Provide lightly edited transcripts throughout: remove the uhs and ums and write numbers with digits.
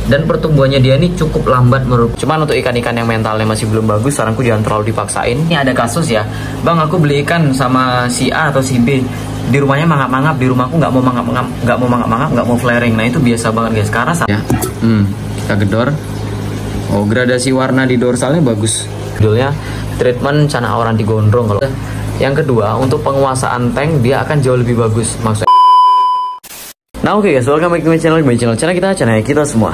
dan pertumbuhannya dia ini cukup lambat menurut. Cuman untuk ikan-ikan yang mentalnya masih belum bagus, saranku jangan terlalu dipaksain. Ini ada kasus ya, bang aku beli ikan sama si A atau si B, di rumahnya mangap-mangap, di rumahku nggak mau mangap-mangap, nggak mau flaring. Nah itu biasa banget guys, karena ya. Kita gedor. Oh, gradasi warna di dorsalnya bagus. Judulnya treatment cana aur anti gondrong. Kalau yang kedua, untuk penguasaan tank dia akan jauh lebih bagus maksudnya. Nah oke guys, welcome back to my channel channel kita semua.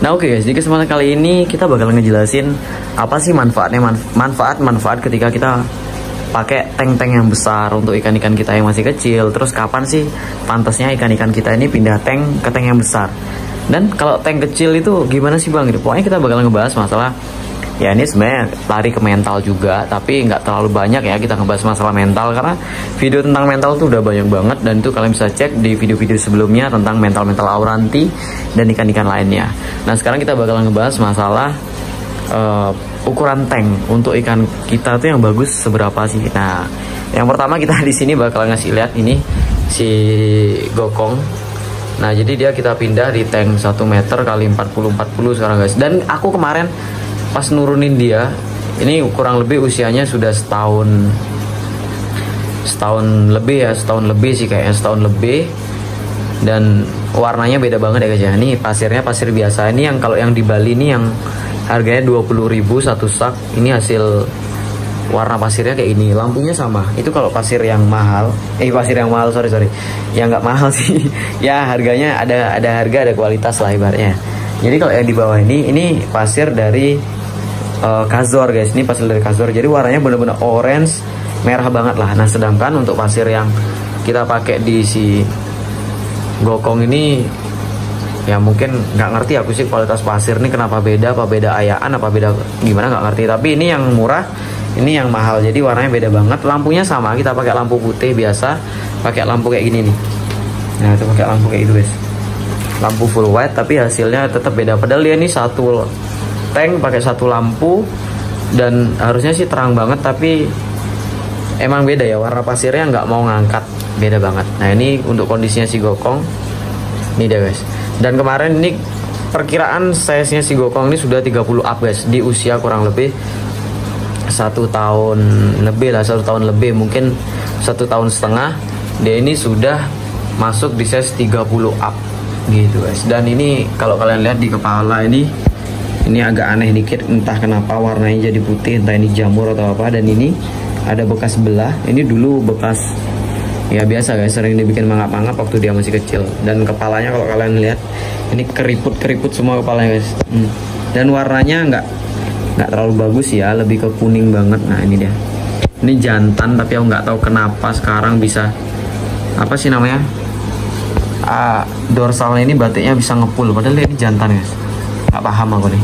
Nah oke guys, di kesempatan kali ini kita bakal ngejelasin apa sih manfaatnya, manfaat ketika kita pakai tank-tank yang besar untuk ikan-ikan kita yang masih kecil. Terus kapan sih pantasnya ikan-ikan kita ini pindah tank ke tank yang besar? Dan kalau tank kecil itu gimana sih bang? Pokoknya kita bakal ngebahas masalah, ya ini sebenarnya lari ke mental juga, tapi nggak terlalu banyak ya kita ngebahas masalah mental, karena video tentang mental tuh udah banyak banget, dan itu kalian bisa cek di video-video sebelumnya tentang mental auranti dan ikan-ikan lainnya. Nah sekarang kita bakal ngebahas masalah ukuran tank untuk ikan kita tuh yang bagus seberapa sih. Nah yang pertama kita di sini bakal ngasih lihat ini si gokong. Nah jadi dia kita pindah di tank 1 meter kali 40 sekarang guys. Dan aku kemarin pas nurunin dia, ini kurang lebih usianya sudah setahun lebih ya, setahun lebih sih kayaknya, setahun lebih. Dan warnanya beda banget ya guys ya. Ini pasirnya pasir biasa. Ini yang kalau yang di Bali ini yang harganya 20.000 satu sak. Ini hasil warna pasirnya kayak ini. Lampunya sama. Itu kalau pasir yang mahal, pasir yang mahal, sorry ya nggak mahal sih. Ya harganya ada harga, ada kualitas lah ibaratnya. Jadi kalau yang di bawah ini pasir dari Kazor guys. Ini pasir dari Kazor. Jadi warnanya bener-bener orange, merah banget lah. Nah sedangkan untuk pasir yang kita pakai di si gokong ini, ya mungkin nggak ngerti aku sih kualitas pasir ini kenapa beda, apa beda ayaan, apa beda gimana nggak ngerti. Tapi ini yang murah, ini yang mahal, jadi warnanya beda banget. Lampunya sama, kita pakai lampu putih biasa, pakai lampu kayak gini nih. Nah itu pakai lampu kayak gitu guys, lampu full white, tapi hasilnya tetap beda. Padahal dia ini satu tank pakai satu lampu, dan harusnya sih terang banget, tapi emang beda ya, warna pasirnya nggak mau ngangkat, beda banget. Nah ini untuk kondisinya si gokong, ini deh guys. Dan kemarin ini perkiraan size-nya si gokong ini sudah 30 up guys, di usia kurang lebih 1 tahun lebih lah, 1 tahun lebih, mungkin 1 tahun setengah. Dia ini sudah masuk di size 30 up gitu guys. Dan ini kalau kalian lihat di kepala ini agak aneh dikit, entah kenapa warnanya jadi putih, entah ini jamur atau apa. Dan ini ada bekas belah, ini dulu bekas ya biasa guys, sering dibikin mangap-mangap waktu dia masih kecil. Dan kepalanya kalau kalian lihat ini keriput semua kepalanya guys. Dan warnanya nggak terlalu bagus ya, lebih ke kuning banget. Nah ini dia, ini jantan, tapi aku nggak tahu kenapa sekarang bisa apa sih namanya, dorsalnya ini batiknya bisa ngepul, padahal ini jantan guys. Nggak paham aku nih,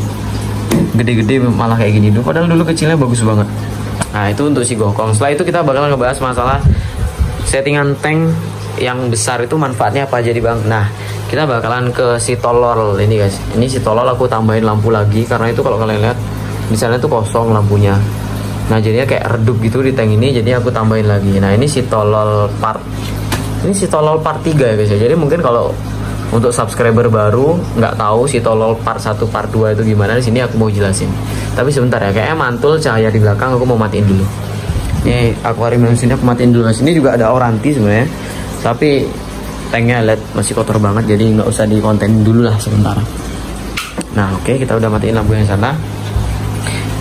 gede-gede malah kayak gini dulu, padahal dulu kecilnya bagus banget. Nah itu untuk si gokong. Setelah itu kita bakal ngebahas masalah settingan tank yang besar itu manfaatnya apa jadi bang. Nah kita bakalan ke si tolol ini guys. Ini si tolol aku tambahin lampu lagi, karena itu kalau kalian lihat di sana tuh kosong lampunya. Nah jadinya kayak redup gitu di tank ini, jadi aku tambahin lagi. Nah ini si tolol part 3 ya guys ya. Jadi mungkin kalau untuk subscriber baru nggak tahu si tolol part 1 part 2 itu gimana, di sini aku mau jelasin. Tapi sebentar ya, kayaknya mantul cahaya di belakang, aku mau matiin dulu. Ini akuarium di sini aku matiin dulu. Sini juga ada auranti sebenarnya, tapi tanknya lihat masih kotor banget, jadi nggak usah dikonten dulu lah sementara. Nah oke, kita udah matiin lampu yang sana.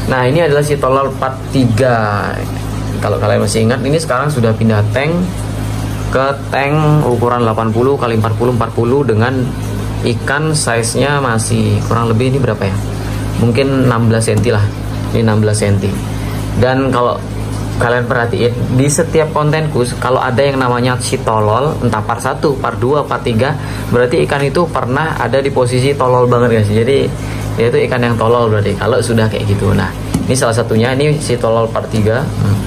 Nah ini adalah si tolol part 3. Kalau kalian masih ingat, ini sekarang sudah pindah tank ke tank ukuran 80 kali 40 dengan ikan size nya masih kurang lebih, ini berapa ya, mungkin 16 cm lah, ini 16 cm. Dan kalau kalian perhatiin di setiap kontenku, kalau ada yang namanya si tolol, entah part 1, part 2, part 3, berarti ikan itu pernah ada di posisi tolol banget guys. Jadi dia itu ikan yang tolol berarti kalau sudah kayak gitu. Nah ini salah satunya, ini si tolol part 3.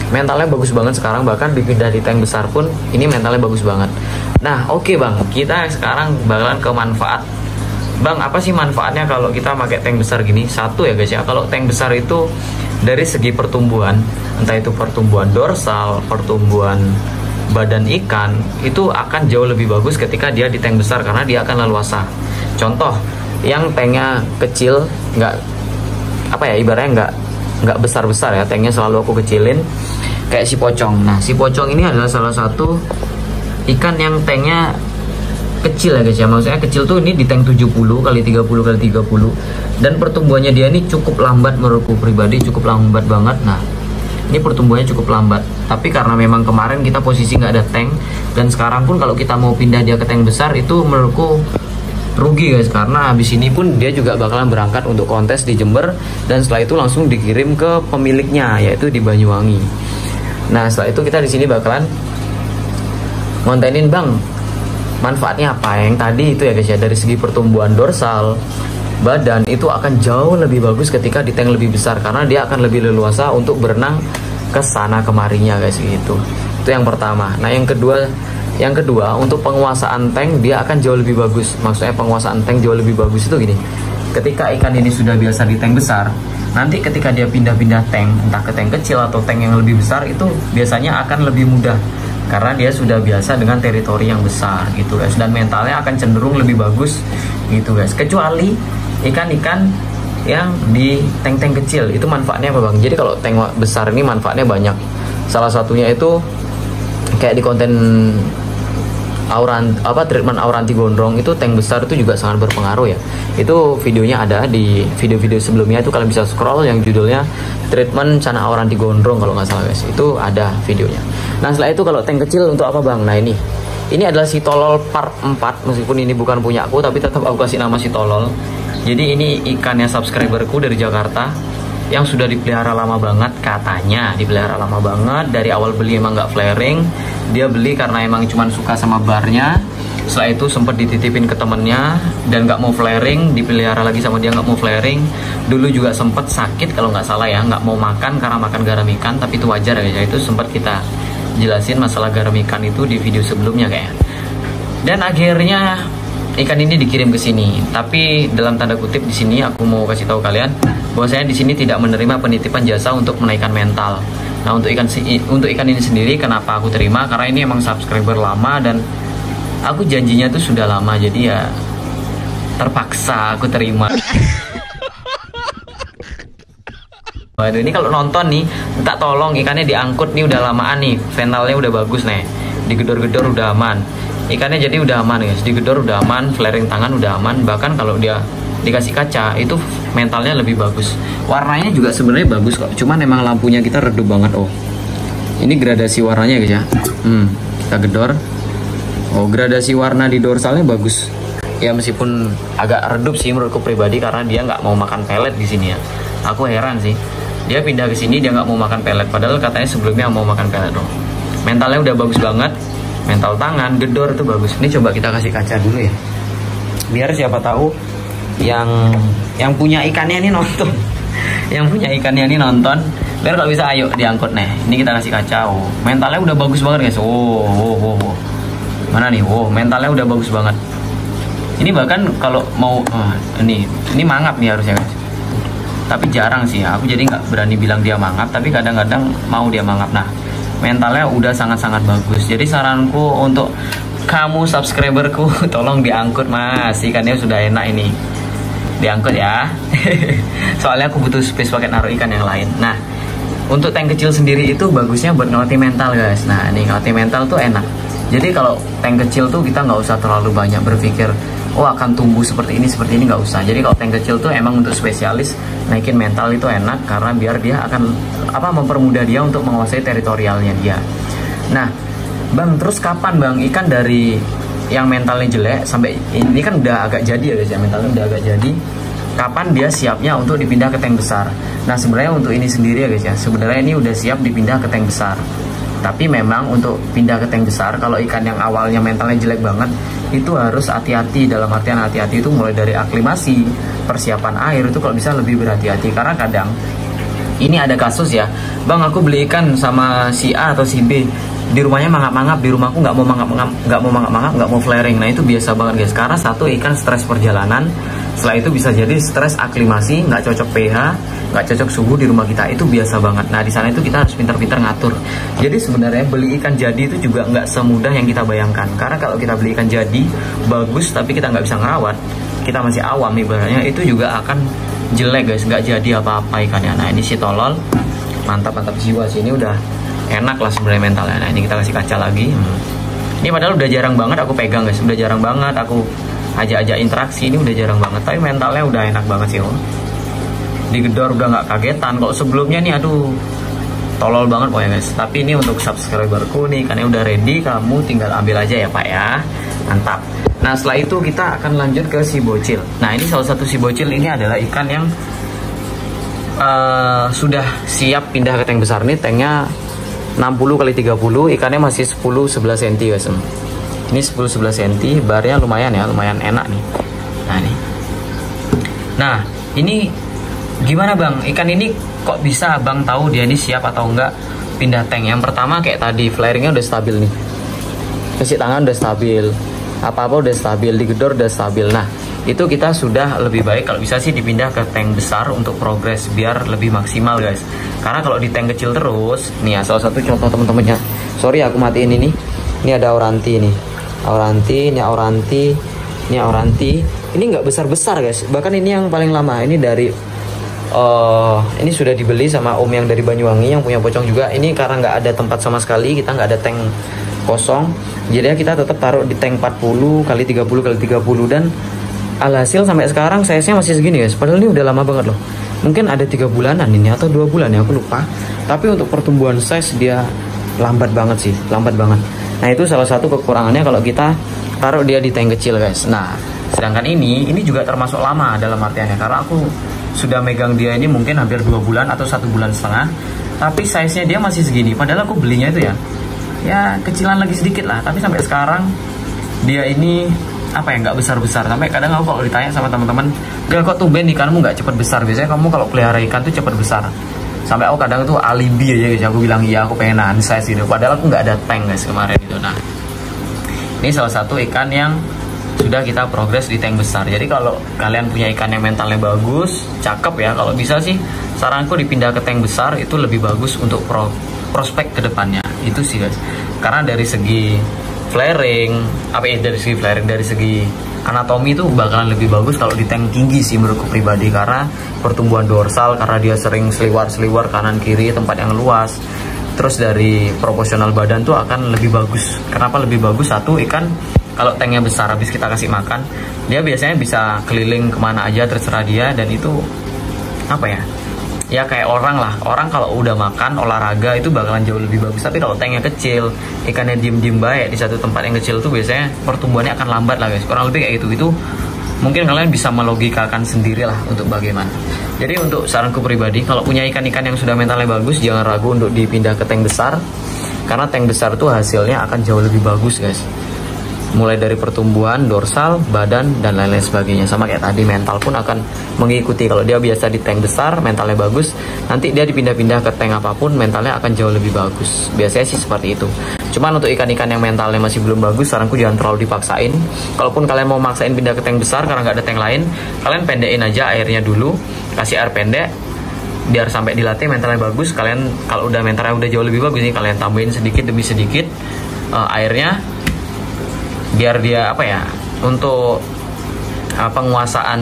Mentalnya bagus banget sekarang, bahkan dipindah di tank besar pun ini mentalnya bagus banget. Nah oke bang, kita sekarang bakalan ke manfaat. Bang apa sih manfaatnya kalau kita pakai tank besar gini? Satu ya guys ya, kalau tank besar itu dari segi pertumbuhan, entah itu pertumbuhan dorsal, pertumbuhan badan ikan, itu akan jauh lebih bagus ketika dia di tank besar karena dia akan leluasa. Contoh, yang tanknya kecil, ibaratnya nggak besar-besar ya, tanknya selalu aku kecilin, kayak si pocong. Nah, si pocong ini adalah salah satu ikan yang tanknya kecil ya guys ya, maksudnya kecil tuh ini di tank 70 kali 30 kali 30, dan pertumbuhannya dia ini cukup lambat menurutku pribadi, cukup lambat banget. Nah, ini pertumbuhannya cukup lambat, tapi karena memang kemarin kita posisi nggak ada tank, dan sekarang pun kalau kita mau pindah dia ke tank besar itu menurutku rugi guys, karena habis ini pun dia juga bakalan berangkat untuk kontes di Jember, dan setelah itu langsung dikirim ke pemiliknya yaitu di Banyuwangi. Nah, setelah itu kita di sini bakalan ngontenin bang manfaatnya apa yang tadi itu ya guys ya, dari segi pertumbuhan dorsal badan itu akan jauh lebih bagus ketika di tank lebih besar karena dia akan lebih leluasa untuk berenang ke sana kemarinya guys gitu. Itu yang pertama. Nah, yang kedua untuk penguasaan tank dia akan jauh lebih bagus. Maksudnya penguasaan tank jauh lebih bagus itu gini. Ketika ikan ini sudah biasa di tank besar, nanti ketika dia pindah-pindah tank, entah ke tank kecil atau tank yang lebih besar, itu biasanya akan lebih mudah karena dia sudah biasa dengan teritori yang besar gitu guys, dan mentalnya akan cenderung lebih bagus gitu guys. Kecuali ikan-ikan yang di tank-tank kecil, itu manfaatnya apa bang? Jadi kalau tank besar ini manfaatnya banyak. Salah satunya itu kayak di konten treatment auranti gondrong, itu tank besar itu juga sangat berpengaruh ya. Itu videonya ada di video-video sebelumnya, itu kalian bisa scroll yang judulnya treatment cana auranti gondrong kalau nggak salah guys, itu ada videonya. Nah, setelah itu kalau tank kecil untuk apa bang? Nah, ini adalah si tolol part 4, meskipun ini bukan punya aku tapi tetap aku kasih nama si tolol. Jadi ini ikannya subscriberku dari Jakarta yang sudah dipelihara lama banget, katanya dipelihara lama banget. Dari awal beli emang nggak flaring, dia beli karena emang cuma suka sama barnya. Setelah itu sempat dititipin ke temennya dan nggak mau flaring, dipelihara lagi sama dia nggak mau flaring. Dulu juga sempat sakit kalau nggak salah ya, nggak mau makan karena makan garam ikan, tapi itu wajar ya, itu sempat kita jelasin masalah garam ikan itu di video sebelumnya kayak. Dan akhirnya ikan ini dikirim ke sini, tapi dalam tanda kutip di sini aku mau kasih tahu kalian bahwasanya di sini tidak menerima penitipan jasa untuk menaikkan mental. Nah, untuk ikan ini sendiri kenapa aku terima? Karena ini emang subscriber lama dan aku janjinya tuh sudah lama, jadi ya terpaksa aku terima. Waduh, ini kalau nonton nih, minta tolong ikannya diangkut nih, udah lamaan nih, ventalnya udah bagus nih, digedor-gedor udah aman. Ikannya jadi udah aman guys, digedor udah aman, flaring tangan udah aman. Bahkan kalau dia dikasih kaca itu mentalnya lebih bagus. Warnanya juga sebenarnya bagus kok, cuman emang lampunya kita redup banget. Oh, ini gradasi warnanya guys ya. Kita gedor. Oh, gradasi warna di dorsalnya bagus. Ya meskipun agak redup sih menurutku pribadi karena dia nggak mau makan pelet di sini ya. Aku heran sih, dia pindah ke sini dia nggak mau makan pelet, padahal katanya sebelumnya mau makan pelet dong. Mentalnya udah bagus banget. Mental tangan, gedor itu bagus. Ini coba kita kasih kaca dulu ya, biar siapa tahu yang punya ikannya ini nonton. Yang punya ikannya ini nonton, biar kalau bisa ayo diangkut nih. Ini kita kasih kaca. Oh, mentalnya udah bagus banget guys. Oh. Mana nih? Oh, mentalnya udah bagus banget. Ini bahkan kalau mau ini mangap nih harusnya guys. Tapi jarang sih ya, aku jadi nggak berani bilang dia mangap, tapi kadang-kadang mau dia mangap. Nah, mentalnya udah sangat-sangat bagus. Jadi saranku untuk kamu subscriberku, tolong diangkut mas, ikannya sudah enak ini, diangkut ya. Soalnya aku butuh space pakai naruh ikan yang lain. Nah, untuk tank kecil sendiri itu bagusnya buat ngelatih mental guys. Nah, ini ngelatih mental tuh enak. Jadi kalau tank kecil tuh kita nggak usah terlalu banyak berpikir oh akan tumbuh seperti ini nggak usah. Jadi kalau tank kecil tuh emang untuk spesialis naikin mental itu enak karena biar dia akan mempermudah dia untuk menguasai teritorialnya dia. Nah bang, terus kapan bang ikan dari yang mentalnya jelek sampai ini kan udah agak jadi ya guys ya, mentalnya udah agak jadi, kapan dia siapnya untuk dipindah ke tank besar? Nah sebenarnya untuk ini sendiri ya guys ya, sebenarnya ini udah siap dipindah ke tank besar. Tapi memang untuk pindah ke tank besar, kalau ikan yang awalnya mentalnya jelek banget, itu harus hati-hati. Dalam artian hati-hati itu mulai dari aklimasi, persiapan air, itu kalau bisa lebih berhati-hati. Karena kadang, ini ada kasus ya, bang aku beli ikan sama si A atau si B, di rumahnya mangap-mangap, di rumahku nggak mau mangap-mangap, nggak mau flaring. Nah itu biasa banget guys, karena satu ikan stres perjalanan, Setelah itu bisa jadi stres aklimasi, nggak cocok pH, nggak cocok suhu di rumah kita, itu biasa banget. Nah di sana itu kita harus pintar-pintar ngatur. Jadi sebenarnya beli ikan jadi itu juga nggak semudah yang kita bayangkan. Karena kalau kita beli ikan jadi bagus tapi kita nggak bisa ngerawat, kita masih awam ibaratnya, itu juga akan jelek guys, nggak jadi apa-apa ikannya. Nah ini si tolol mantap jiwa sih, ini udah enak lah sebenarnya mentalnya. Nah ini kita kasih kaca lagi. Ini padahal udah jarang banget aku pegang guys, udah jarang banget aku ajak-ajak interaksi, ini udah jarang banget, tapi mentalnya udah enak banget sih. Digedor udah nggak kagetan. Kalau sebelumnya nih aduh tolol banget pokoknya guys. Tapi ini untuk subscriberku nih, karena udah ready, kamu tinggal ambil aja ya pak ya, mantap. Nah setelah itu kita akan lanjut ke si bocil. Nah ini salah satu si bocil ini adalah ikan yang sudah siap pindah ke tank besar. Nih tanknya 60x30, ikannya masih 10-11 cm guys. Ini 10-11 cm, barnya lumayan ya, lumayan enak nih. Nah ini gimana bang, ikan ini kok bisa abang tahu dia ini siap atau enggak pindah tank? Yang pertama kayak tadi, flaringnya udah stabil nih, kasih tangan udah stabil, apa-apa udah stabil, digedor udah stabil. Nah itu kita sudah lebih baik kalau bisa sih dipindah ke tank besar untuk progres biar lebih maksimal guys. Karena kalau di tank kecil terus, nih ya salah satu contoh temen-temennya, sorry aku matiin ini ada Auranti nih, ini Auranti, ini nggak besar-besar guys, bahkan ini yang paling lama, ini dari ini sudah dibeli sama om yang dari Banyuwangi yang punya pocong juga. Ini karena nggak ada tempat sama sekali, kita nggak ada tank kosong, jadi kita tetap taruh di tank 40x30x30 dan alhasil sampai sekarang size-nya masih segini guys. Padahal ini udah lama banget loh, mungkin ada 3 bulanan ini atau 2 bulan ya, aku lupa. Tapi untuk pertumbuhan size dia lambat banget sih, lambat banget. Nah itu salah satu kekurangannya kalau kita taruh dia di tank kecil guys. Nah sedangkan ini juga termasuk lama dalam artiannya, karena aku sudah megang dia ini mungkin hampir 2 bulan atau 1,5 bulan, tapi size nya dia masih segini. Padahal aku belinya itu ya kecilan lagi sedikit lah, tapi sampai sekarang dia ini apa ya, nggak besar-besar. Sampai kadang aku kalau ditanya sama teman-teman, "Gak kok tumben ikanmu nggak cepet besar, biasanya kamu kalau pelihara ikan tuh cepet besar." Sampai aku kadang tuh alibi aja guys, aku bilang iya aku pengen size gitu, padahal aku nggak ada tank guys kemarin itu. Nah ini salah satu ikan yang sudah kita progres di tank besar. Jadi kalau kalian punya ikan yang mentalnya bagus, cakep ya, kalau bisa sih saranku dipindah ke tank besar, itu lebih bagus untuk prospek kedepannya. Itu sih guys, karena dari segi flaring, dari segi anatomi itu bakalan lebih bagus kalau di tank tinggi sih menurutku pribadi. Karena pertumbuhan dorsal, karena dia sering seliwar kanan kiri, tempat yang luas. Terus dari proporsional badan tuh akan lebih bagus. Kenapa lebih bagus? Satu, ikan kalau tanknya besar, habis kita kasih makan, dia biasanya bisa keliling kemana aja terserah dia. Dan itu apa ya kayak orang lah, orang kalau udah makan olahraga itu bakalan jauh lebih bagus. Tapi kalau tanknya kecil, ikannya diem baik di satu tempat yang kecil tuh biasanya pertumbuhannya akan lambat lah guys, kurang lebih kayak gitu. Itu mungkin kalian bisa melogikakan sendiri lah untuk bagaimana. Jadi untuk saranku pribadi, kalau punya ikan-ikan yang sudah mentalnya bagus, jangan ragu untuk dipindah ke tank besar, karena tank besar tuh hasilnya akan jauh lebih bagus guys. Mulai dari pertumbuhan, dorsal, badan, dan lain-lain sebagainya. Sama kayak tadi, mental pun akan mengikuti. Kalau dia biasa di tank besar, mentalnya bagus, nanti dia dipindah-pindah ke tank apapun, mentalnya akan jauh lebih bagus. Biasanya sih seperti itu. Cuman untuk ikan-ikan yang mentalnya masih belum bagus, saranku jangan terlalu dipaksain. Kalaupun kalian mau maksain pindah ke tank besar karena nggak ada tank lain, kalian pendekin aja airnya dulu, kasih air pendek, biar sampai dilatih mentalnya bagus. Kalian kalau udah mentalnya udah jauh lebih bagus nih, kalian tambahin sedikit demi sedikit airnya, biar dia untuk penguasaan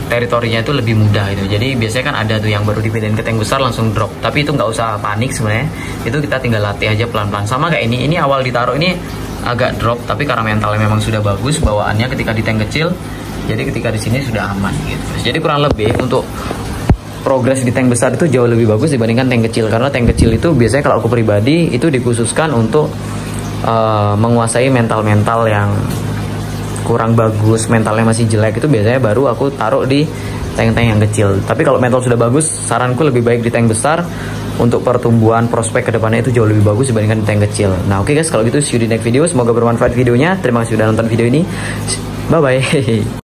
teritorinya itu lebih mudah gitu. Jadi biasanya kan ada tuh yang baru dipindahin ke tank besar langsung drop, tapi itu nggak usah panik sebenarnya, itu kita tinggal latih aja pelan-pelan. Sama kayak ini awal ditaruh ini agak drop, tapi karena mentalnya memang sudah bagus bawaannya ketika di tank kecil, jadi ketika di sini sudah aman gitu. Jadi kurang lebih untuk progres di tank besar itu jauh lebih bagus dibandingkan tank kecil, karena tank kecil itu biasanya kalau aku pribadi itu dikhususkan untuk menguasai mental yang kurang bagus, mentalnya masih jelek, itu biasanya baru aku taruh di tank-tank yang kecil. Tapi kalau mental sudah bagus, saranku lebih baik di tank besar. Untuk pertumbuhan prospek kedepannya itu jauh lebih bagus dibandingkan di tank kecil. Nah oke guys, kalau gitu see you di next video. Semoga bermanfaat videonya. Terima kasih sudah nonton video ini. Bye bye.